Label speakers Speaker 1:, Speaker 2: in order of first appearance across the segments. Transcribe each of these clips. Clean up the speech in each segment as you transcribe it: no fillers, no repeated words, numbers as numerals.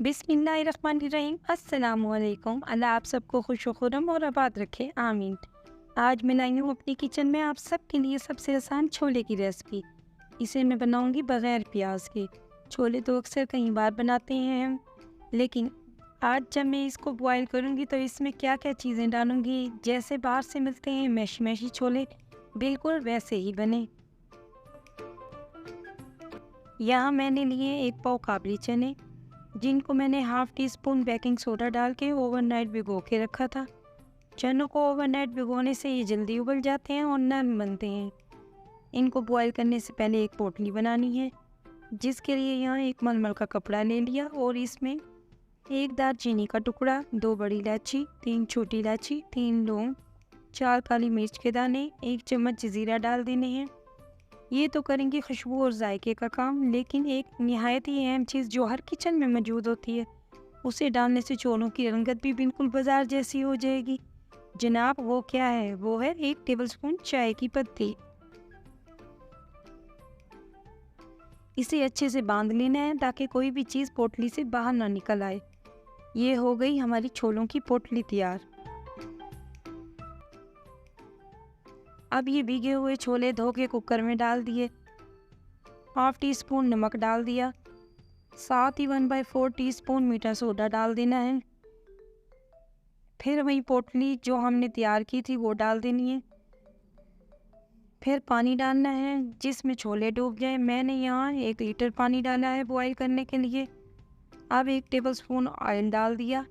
Speaker 1: बिस्मिल्लाहिर्रहमानिर्रहीम। अस्सलामुअलैकुम। अल्लाह आप सबको खुश खुरम और आबाद रखे, आमीन। आज मैं लाई हूँ अपनी किचन में आप सबके लिए सबसे आसान छोले की रेसिपी। इसे मैं बनाऊँगी बग़ैर प्याज के। छोले तो अक्सर कई बार बनाते हैं हम, लेकिन आज जब मैं इसको बॉयल करूँगी तो इसमें क्या क्या चीज़ें डालूँगी, जैसे बाहर से मिलते हैं मैशी मैशी छोले, बिल्कुल वैसे ही बने। यहाँ मैंने लिए 1 पाव काबली चने, जिनको मैंने half tea spoon baking soda डाल के ओवरनाइट भिगो के रखा था। चनों को ओवरनाइट भिगोने से ये जल्दी उबल जाते हैं और नरम बनते हैं। इनको बॉयल करने से पहले एक पोटली बनानी है, जिसके लिए यहाँ एक मलमल का कपड़ा ले लिया और इसमें 1 दालचीनी का टुकड़ा, 2 बड़ी इलायची, 3 छोटी इलायची, 3 लौंग, 4 काली मिर्च के दाने, 1 चम्मच ज़ीरा डाल देने हैं। ये तो करेंगे खुशबू और जायके का काम, लेकिन एक निहायत ही अहम चीज़ जो हर किचन में मौजूद होती है, उसे डालने से छोलों की रंगत भी बिल्कुल बाजार जैसी हो जाएगी। जनाब, वो क्या है? वो है 1 टेबलस्पून चाय की पत्ती। इसे अच्छे से बांध लेना है ताकि कोई भी चीज़ पोटली से बाहर ना निकल आए। ये हो गई हमारी छोलों की पोटली तैयार। अब ये भीगे हुए छोले धो के कुकर में डाल दिए, हाफ़ टी स्पून नमक डाल दिया, साथ ही 1/4 टीस्पून मीठा सोडा डाल देना है। फिर वही पोटली जो हमने तैयार की थी वो डाल देनी है। फिर पानी डालना है जिसमें छोले डूब जाए। मैंने यहाँ 1 लीटर पानी डाला है बॉयल करने के लिए। अब 1 टेबलस्पून ऑयल डाल दिया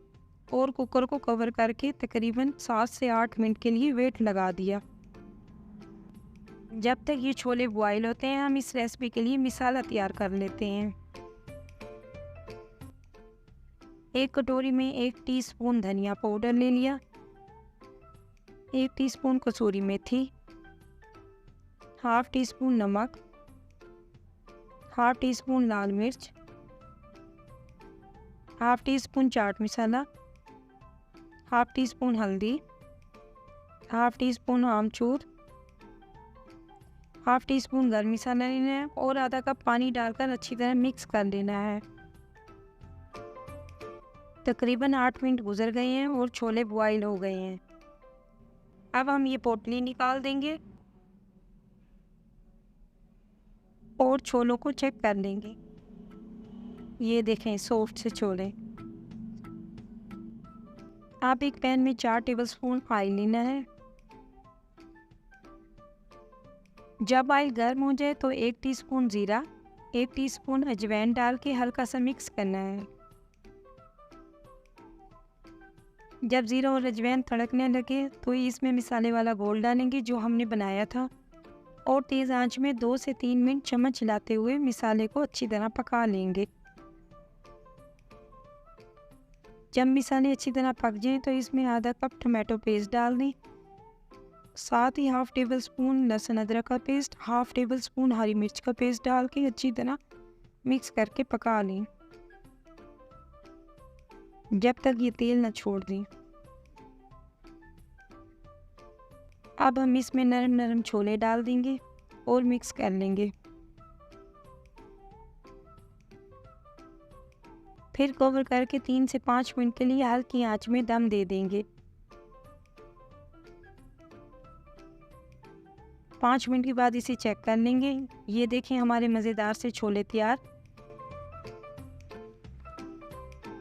Speaker 1: और कुकर को कवर करके तकरीबन 7 से 8 मिनट के लिए वेट लगा दिया। जब तक ये छोले बॉयल होते हैं, हम इस रेसिपी के लिए मसाला तैयार कर लेते हैं। 1 कटोरी में 1 टीस्पून धनिया पाउडर ले लिया, 1 टीस्पून कसूरी मेथी, हाफ़ टी स्पून नमक, हाफ़ टी स्पून लाल मिर्च, half tea spoon chaat masala, half tea spoon हल्दी, हाफ़ टी स्पून आमचूर, हाफ़ टी स्पून गर्म मसाला लेना है और आधा कप पानी डालकर अच्छी तरह मिक्स कर लेना है। तकरीबन 8 मिनट गुजर गए हैं और छोले बॉयल हो गए हैं। अब हम ये पोटली निकाल देंगे और छोलों को चेक कर लेंगे। ये देखें, सॉफ्ट से छोले। अब एक पैन में 4 टेबलस्पून ऑयल लेना है। जब ऑयल गर्म हो जाए तो 1 टीस्पून ज़ीरा, 1 टीस्पून अजवाइन डाल के हल्का सा मिक्स करना है। जब ज़ीरा और अजवाइन तड़कने लगे तो इसमें मसाले वाला घोल डालेंगे जो हमने बनाया था और तेज़ आंच में 2 से 3 मिनट चम्मच हिलाते हुए मसाले को अच्छी तरह पका लेंगे। जब मसाले अच्छी तरह पक जाएं तो इसमें आधा कप टमाटो पेस्ट डाल दें, साथ ही हाफ़ टेबल स्पून लहसुन अदरक का पेस्ट, हाफ़ टेबल स्पून हरी मिर्च का पेस्ट डाल के अच्छी तरह मिक्स करके पका लें जब तक ये तेल न छोड़ दें। अब हम इसमें नरम नरम छोले डाल देंगे और मिक्स कर लेंगे। फिर कवर करके 3 से 5 मिनट के लिए हल्की आंच में दम दे देंगे। 5 मिनट के बाद इसे चेक कर लेंगे। ये देखें, हमारे मज़ेदार से छोले तैयार।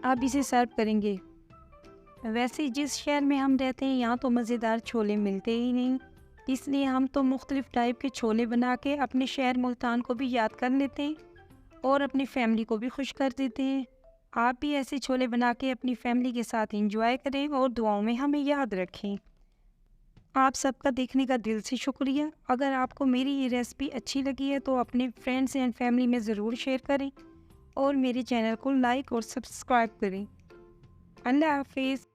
Speaker 1: अब इसे सर्व करेंगे। वैसे जिस शहर में हम रहते हैं यहाँ तो मज़ेदार छोले मिलते ही नहीं, इसलिए हम तो मुख्तलिफ़ टाइप के छोले बना के अपने शहर मुल्तान को भी याद कर लेते हैं और अपनी फैमिली को भी खुश कर देते हैं। आप भी ऐसे छोले बना के अपनी फैमिली के साथ एंजॉय करें और दुआओं में हमें याद रखें। आप सबका देखने का दिल से शुक्रिया। अगर आपको मेरी ये रेसिपी अच्छी लगी है तो अपने फ्रेंड्स एंड फैमिली में ज़रूर शेयर करें और मेरे चैनल को लाइक और सब्सक्राइब करें। अल्लाह हाफ़िज़।